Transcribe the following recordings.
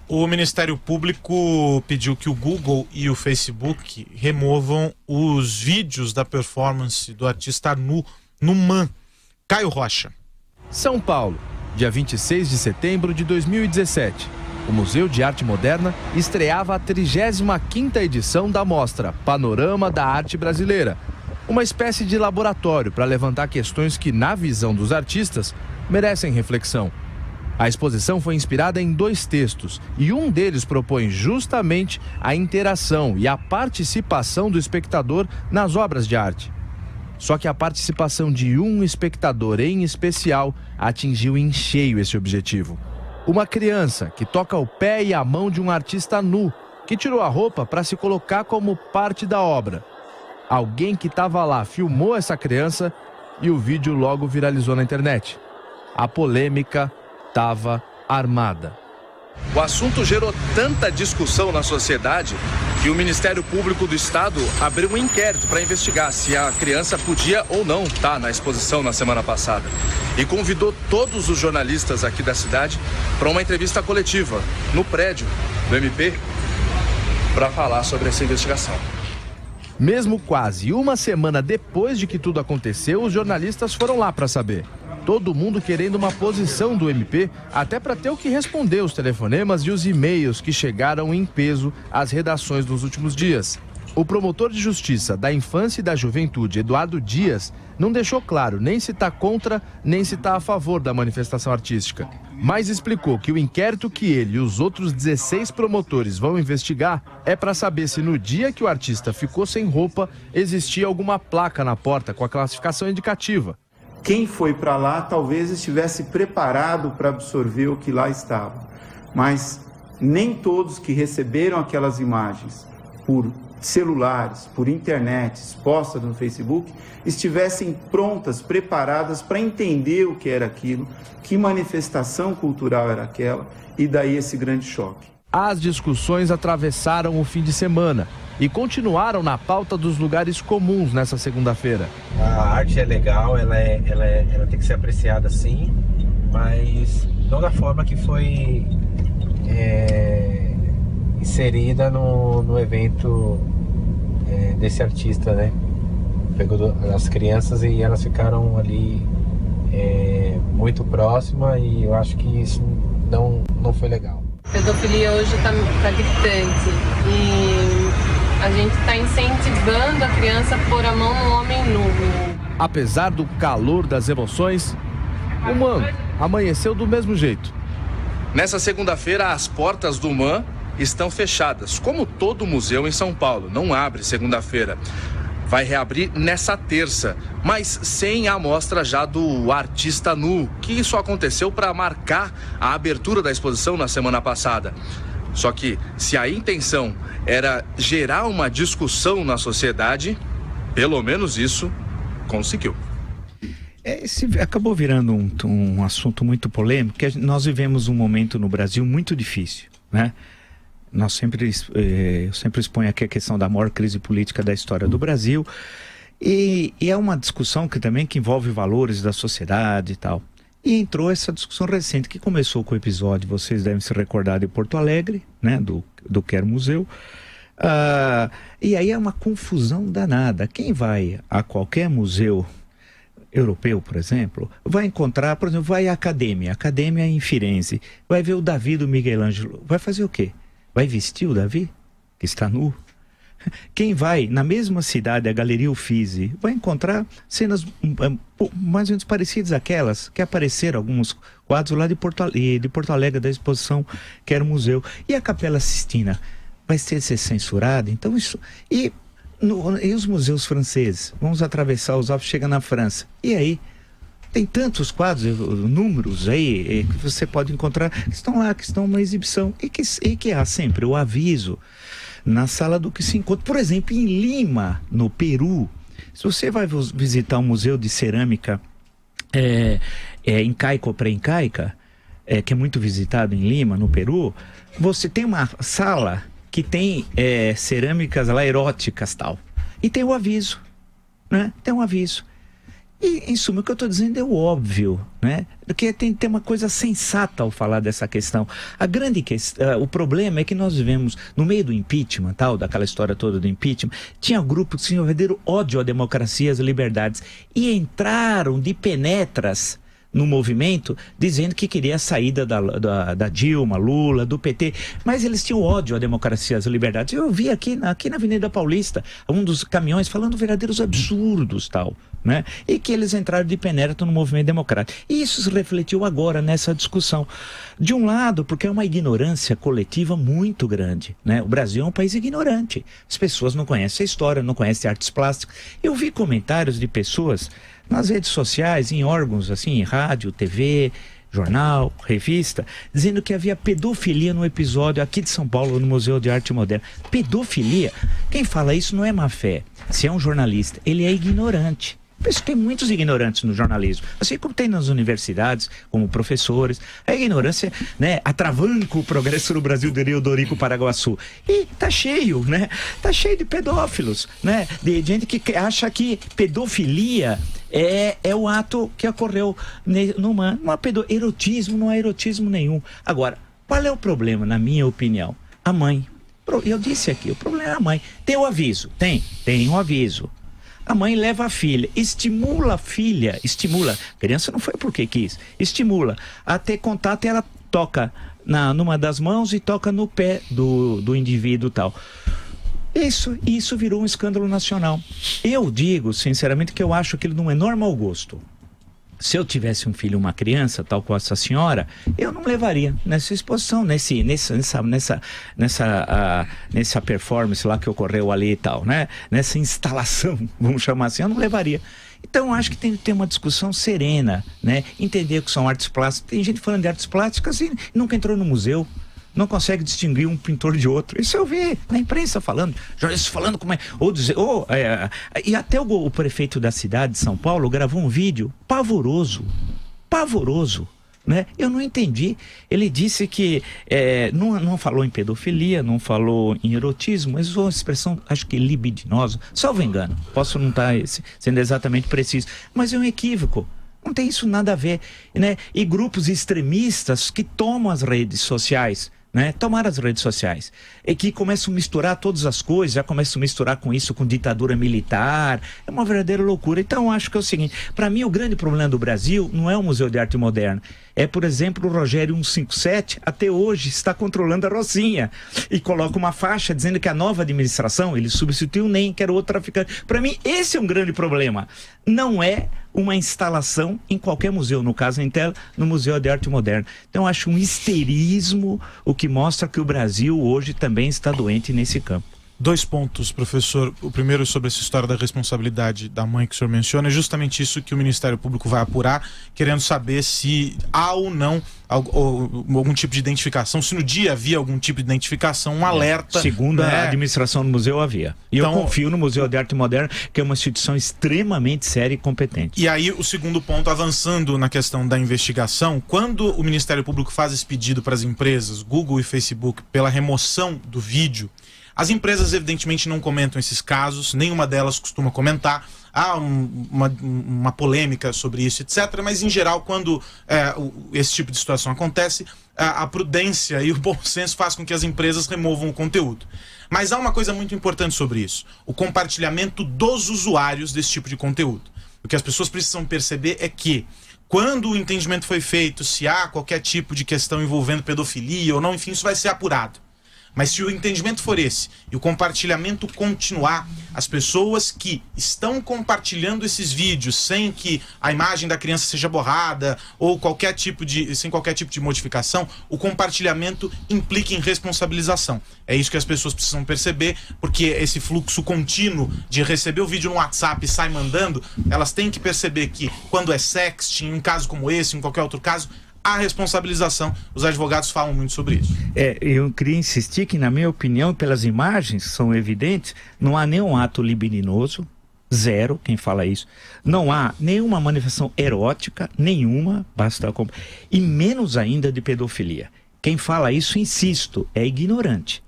O Ministério Público pediu que o Google e o Facebook removam os vídeos da performance do artista nu no MAN. Caio Rocha. São Paulo, dia 26 de setembro de 2017. O Museu de Arte Moderna estreava a 35ª edição da mostra Panorama da Arte Brasileira. Uma espécie de laboratório para levantar questões que, na visão dos artistas, merecem reflexão. A exposição foi inspirada em 2 textos e um deles propõe justamente a interação e a participação do espectador nas obras de arte. Só que a participação de um espectador em especial atingiu em cheio esse objetivo. Uma criança que toca o pé e a mão de um artista nu, que tirou a roupa para se colocar como parte da obra. Alguém que estava lá filmou essa criança e o vídeo logo viralizou na internet. A polêmica estava armada. O assunto gerou tanta discussão na sociedade que o Ministério Público do Estado abriu um inquérito para investigar se a criança podia ou não estar na exposição na semana passada. E convidou todos os jornalistas aqui da cidade para uma entrevista coletiva no prédio do MP para falar sobre essa investigação. Mesmo quase uma semana depois de que tudo aconteceu, os jornalistas foram lá para saber. Todo mundo querendo uma posição do MP, até para ter o que responder os telefonemas e os e-mails que chegaram em peso às redações nos últimos dias. O promotor de justiça da Infância e da Juventude, Eduardo Dias, não deixou claro nem se está contra, nem se está a favor da manifestação artística. Mas explicou que o inquérito que ele e os outros 16 promotores vão investigar é para saber se no dia que o artista ficou sem roupa, existia alguma placa na porta com a classificação indicativa. Quem foi para lá talvez estivesse preparado para absorver o que lá estava, mas nem todos que receberam aquelas imagens por celulares, por internet, expostas no Facebook, estivessem prontas, preparadas para entender o que era aquilo, que manifestação cultural era aquela, e daí esse grande choque. As discussões atravessaram o fim de semana e continuaram na pauta dos lugares comuns nessa segunda-feira. A arte é legal, ela tem que ser apreciada sim, mas não da forma que foi inserida no evento desse artista, né? Pegou as crianças e elas ficaram ali muito próximas e eu acho que isso não foi legal. A pedofilia hoje tá gritante e a gente está incentivando a criança a pôr a mão no homem nu. Apesar do calor das emoções, o MAN amanheceu do mesmo jeito. Nessa segunda-feira, as portas do MAN estão fechadas, como todo museu em São Paulo. Não abre segunda-feira. Vai reabrir nessa terça, mas sem a mostra já do artista nu, que isso aconteceu para marcar a abertura da exposição na semana passada. Só que se a intenção era gerar uma discussão na sociedade, pelo menos isso conseguiu. Esse acabou virando um assunto muito polêmico, porque nós vivemos um momento no Brasil muito difícil, né? Eu sempre exponho aqui a questão da maior crise política da história do Brasil e é uma discussão que envolve valores da sociedade e tal. E entrou essa discussão recente que começou com o episódio, vocês devem se recordar, de Porto Alegre, né, do Quer Museu. E aí é uma confusão danada. Quem vai a qualquer museu europeu, por exemplo, vai encontrar, por exemplo, vai à Academia em Firenze, vai ver o Davi do Miguel Ângelo, vai fazer o quê? Vai vestir o Davi, que está nu? Quem vai na mesma cidade, a Galeria Uffizi, vai encontrar cenas mais ou menos parecidas àquelas que apareceram, alguns quadros lá de Porto Alegre, da exposição Quer Museu. E a Capela Sistina vai ser censurada? Então isso... E os museus franceses? Vamos atravessar os Alpes, chega na França. E aí? Tem tantos quadros, números aí, que você pode encontrar, que estão lá, que estão numa exibição, e que há sempre o aviso na sala do que se encontra. Por exemplo, em Lima, no Peru, se você vai visitar um museu de cerâmica incaica ou pré-incaica, que é muito visitado em Lima, no Peru, você tem uma sala que tem cerâmicas lá eróticas tal, e tem o aviso, né? Tem um aviso. E, em suma, o que eu estou dizendo é o óbvio, né? Porque tem uma coisa sensata ao falar dessa questão. A grande questão, o problema é que nós vivemos no meio do impeachment, tal, daquela história toda do impeachment, tinha grupos que tinham um verdadeiro ódio à democracia e às liberdades e entraram de penetras no movimento, dizendo que queria a saída da Dilma, Lula, do PT, mas eles tinham ódio à democracia e às liberdades. Eu vi aqui na Avenida Paulista, um dos caminhões falando verdadeiros absurdos, tal, né? E que eles entraram de penetra no movimento democrático. E isso se refletiu agora nessa discussão. De um lado, porque é uma ignorância coletiva muito grande, né? O Brasil é um país ignorante. As pessoas não conhecem a história, não conhecem artes plásticas. Eu vi comentários de pessoas nas redes sociais, em órgãos assim, rádio, TV, jornal, revista, dizendo que havia pedofilia no episódio aqui de São Paulo, no Museu de Arte Moderna. Pedofilia? Quem fala isso não é má fé. Se é um jornalista, ele é ignorante. Tem muitos ignorantes no jornalismo, assim como tem nas universidades, como professores. A ignorância, né, atravanca o progresso no Brasil, diria o Dorico Paraguaçu. E tá cheio, né? Tá cheio de pedófilos, né? De gente que acha que pedofilia é o ato que ocorreu numa erotismo, não há erotismo nenhum. Agora, qual é o problema, na minha opinião? A mãe. Eu disse aqui, o problema é a mãe. Tem o aviso? Tem um aviso. A mãe leva a filha, estimula a filha, a criança não foi porque quis, estimula a ter contato e ela toca numa das mãos e toca no pé do indivíduo tal. Isso virou um escândalo nacional. Eu digo, sinceramente, que eu acho que ele não é normal gosto. Se eu tivesse um filho, uma criança, tal como essa senhora, eu não levaria nessa exposição, nessa performance lá que ocorreu ali e tal, né? Nessa instalação, vamos chamar assim, eu não levaria. Então, acho que tem que ter uma discussão serena, né? Entender que são artes plásticas. Tem gente falando de artes plásticas e nunca entrou no museu. Não consegue distinguir um pintor de outro. Isso eu vi na imprensa falando, jornalistas falando como é. E até o prefeito da cidade de São Paulo gravou um vídeo pavoroso, né? Eu não entendi. Ele disse que não falou em pedofilia, não falou em erotismo, mas usou uma expressão, acho que libidinosa, salvo engano. Posso não estar sendo exatamente preciso, mas é um equívoco. Não tem isso nada a ver, né? E grupos extremistas que tomam as redes sociais, né? Tomar as redes sociais e que começam a misturar todas as coisas, já começam a misturar com isso, com ditadura militar, é uma verdadeira loucura. Então acho que é o seguinte, para mim o grande problema do Brasil não é o Museu de Arte Moderna, é, por exemplo, o Rogério 157 até hoje está controlando a Rocinha e coloca uma faixa dizendo que a nova administração, ele substituiu o NEM, que era outro traficante. Para mim esse é um grande problema, não é uma instalação em qualquer museu, no caso no Museu de Arte Moderna. Então acho um histerismo, o que mostra que o Brasil hoje também está doente nesse campo. 2 pontos, professor. O primeiro, sobre essa história da responsabilidade da mãe que o senhor menciona, é justamente isso que o Ministério Público vai apurar, querendo saber se há ou não algum tipo de identificação, se no dia havia algum tipo de identificação, um alerta. Segundo a administração do museu havia. E então, eu confio no Museu de Arte Moderna, que é uma instituição extremamente séria e competente. E aí o segundo ponto, avançando na questão da investigação, quando o Ministério Público faz esse pedido para as empresas, Google e Facebook, pela remoção do vídeo, as empresas evidentemente não comentam esses casos, nenhuma delas costuma comentar. Há uma polêmica sobre isso, etc. Mas, em geral, quando esse tipo de situação acontece, a prudência e o bom senso faz com que as empresas removam o conteúdo. Mas há uma coisa muito importante sobre isso: o compartilhamento dos usuários desse tipo de conteúdo. O que as pessoas precisam perceber é que, quando o entendimento foi feito, se há qualquer tipo de questão envolvendo pedofilia ou não, enfim, isso vai ser apurado. Mas se o entendimento for esse e o compartilhamento continuar, as pessoas que estão compartilhando esses vídeos sem que a imagem da criança seja borrada ou sem qualquer tipo de modificação, o compartilhamento implica em responsabilização. É isso que as pessoas precisam perceber, porque esse fluxo contínuo de receber o vídeo no WhatsApp e sai mandando, elas têm que perceber que quando é sexting, em um caso como esse, em qualquer outro caso, a responsabilização. Os advogados falam muito sobre isso. Eu queria insistir que, na minha opinião, pelas imagens que são evidentes, não há nenhum ato libidinoso, zero, quem fala isso. Não há nenhuma manifestação erótica, nenhuma, e menos ainda de pedofilia. Quem fala isso, insisto, é ignorante.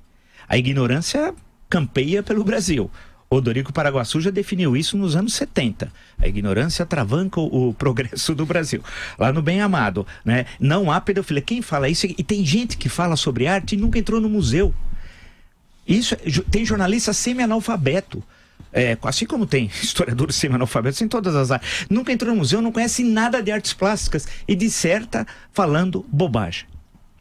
A ignorância campeia pelo Brasil. Odorico Paraguaçu já definiu isso nos anos 70. A ignorância atravanca o progresso do Brasil. Lá no Bem Amado, né? Não há pedofilia. Quem fala isso? E tem gente que fala sobre arte e nunca entrou no museu. Isso, tem jornalista semi-analfabeto. Assim como tem historiadores semi-analfabetos em todas as áreas. Nunca entrou no museu, não conhece nada de artes plásticas e disserta falando bobagem.